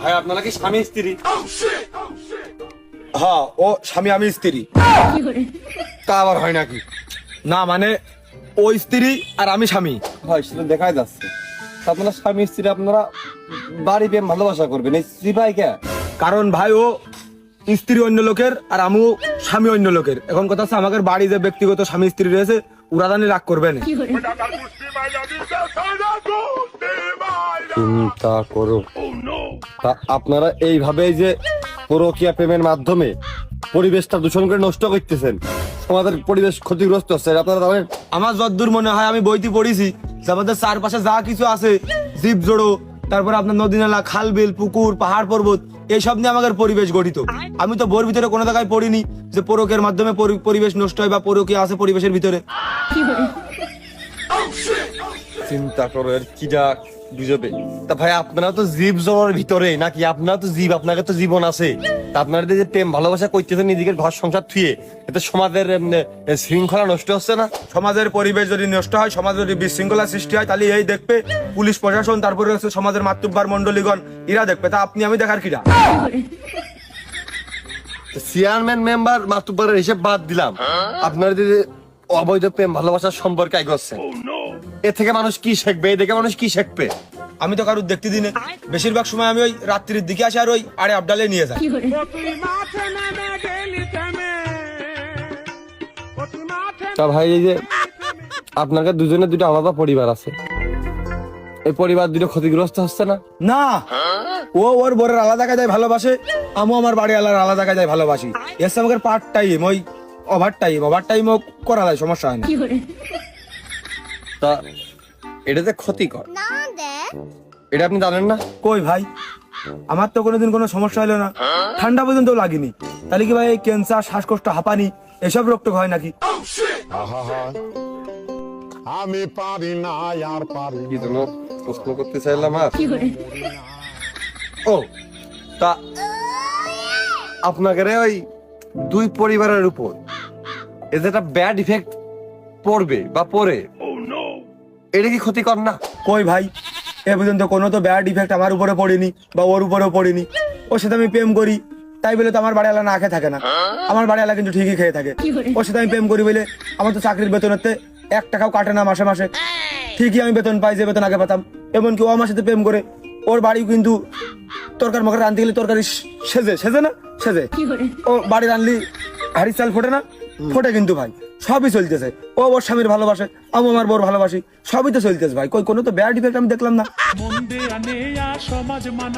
ভাই আপনারা কি স্বামী স্ত্রী? হ্যাঁ, ও স্বামী আমি স্ত্রী। তা আবার হয় নাকি? না মানে ও স্ত্রী আর আমি স্বামী। ভাই সেটা দেখাই যাচ্ছে। আপনারা স্বামী স্ত্রী, আপনারা বাড়ি প্রেম ভালোবাসা করবেন, এই স্ত্রী ভাই কে? কারণ ভাই ও স্ত্রী অন্য লোকের আর আমিও স্বামী অন্য লোকের। এখন কথা হচ্ছে আমাদের বাড়ি যে ব্যক্তিগত স্বামী স্ত্রী রয়েছে ওরা জানি রাগ করবে না। চিন্তা করো। তা আপনারা এইভাবে যে পরকীয়া প্রেমের মাধ্যমে পরিবেশটা দূষণ করে নষ্ট করতেছেন, আমাদের পরিবেশ ক্ষতিগ্রস্ত হচ্ছে, আপনারা জানেন? আমার যতদূর মনে হয় আমি বইতে পড়েছি যে আমাদের চারপাশে যা কিছু আছে, জীব জড়ো, তারপর আপনার নদী নালা, খাল বিল, পুকুর, পাহাড় পর্বত, এইসব নিয়ে আমাদের পরিবেশ গঠিত। আমি তো বোর ভিতরে কোনো জায়গায় পড়িনি যে পরকের মাধ্যমে পরিবেশ নষ্ট হয় বা পরকীয়া আছে পরিবেশের ভিতরে। চিন্তা করো এর কিটা বুঝবে। তা ভাই আপনারা তো জীব জড়ের ভিতরে নাকি? আপনারা তো জীব, আপনাকে তো জীবন আছে। তা আপনারা যে প্রেম ভালোবাসা করতেছেন নিজেদের ঘর সংসার থুয়ে, এতে সমাজের শৃঙ্খলা নষ্ট হচ্ছে না? সমাজের পরিবেশ যদি নষ্ট হয়, সমাজে যদি বিশৃঙ্খলা সৃষ্টি হয়, তাহলে এই দেখবে পুলিশ প্রশাসন, তারপরে হচ্ছে সমাজের মাতব্বার মন্ডলীগণ, এরা দেখবে। তা আপনি আমি দেখার কিরা? চেয়ারম্যান মেম্বার মাতব্বরের হিসেব বাদ দিলাম, আপনারা যে অবৈধ প্রেম ভালোবাসার সম্পর্কে এগোচ্ছেন, এ থেকে মানুষ কি শিখবে? এ দেখে মানুষ কি শিখবে? আমি তো কারুর দেখতে দিনে, বেশিরভাগ সময় আমি ওই রাত্রির দিকে আসি আর ওই আড়ে আবডালে নিয়ে যাই। তা ভাই এই যে আপনাকে দুজনের দুটো আলাদা পরিবার আছে, এই পরিবার দুটো ক্ষতিগ্রস্ত হচ্ছে না? না, ও ওর বরের আলাদা কায়দায় ভালোবাসে, আমিও আমার বাড়ি আলাদা কায়দায় ভালোবাসি। এসে আমাকে পার্ট টাইম, ওই ওভার টাইমও করা যায়, সমস্যা হয় না। তা এটা যে ক্ষতিকর, এটা আপনি জানেন না? কই ভাই, আমার তো কোনোদিন কোনো সমস্যা হলো না, ঠান্ডা পর্যন্ত লাগেনি। তাহলে কি ভাই এই ক্যান্সার, শ্বাসকষ্ট, হাঁপানি এসব রোগ টোগ হয় নাকি? আমি পারি না আর পারি কি জন্য প্রশ্ন করতে চাইলাম আর ও তা আপনাদের ওই দুই পরিবারের উপর এর যেটা ব্যাড ইফেক্ট পড়বে বা পড়ে, এটা কি ক্ষতিকর না? কই ভাই, এ পর্যন্ত কোনো তো ব্যাড ইফেক্ট আমার উপরে পড়েনি বা ওর উপরেও পড়েনি। ওর সাথে আমি প্রেম করি তাই বলে তো আমার বাড়িওয়ালা না খেয়ে থাকে না, আমার বাড়িওয়ালা কিন্তু ঠিকই খেয়ে থাকে। ওর সাথে আমি প্রেম করি বলে আমার তো চাকরির বেতনেতে 1 টাকাও কাটে না মাসে মাসে, ঠিকই আমি বেতন পাই যে বেতন আগে পেতাম। এমনকি ও আমার সাথে প্রেম করে ওর বাড়ি কিন্তু তরকারি মরকারি রাঁধতে গেলে তরকারি সেজে না সেজে, ও বাড়ি রাঁধলি হাড়ির চাল ফোটে না, ফোটে কিন্তু ভাই সবই চলতেছে। ও ওর স্বামীর ভালোবাসে, আমি আমার বোর ভালোবাসি, সবই তো চলতেছে ভাই। কই কোনো তো ব্যাড ইফেক্ট আমি দেখলাম না।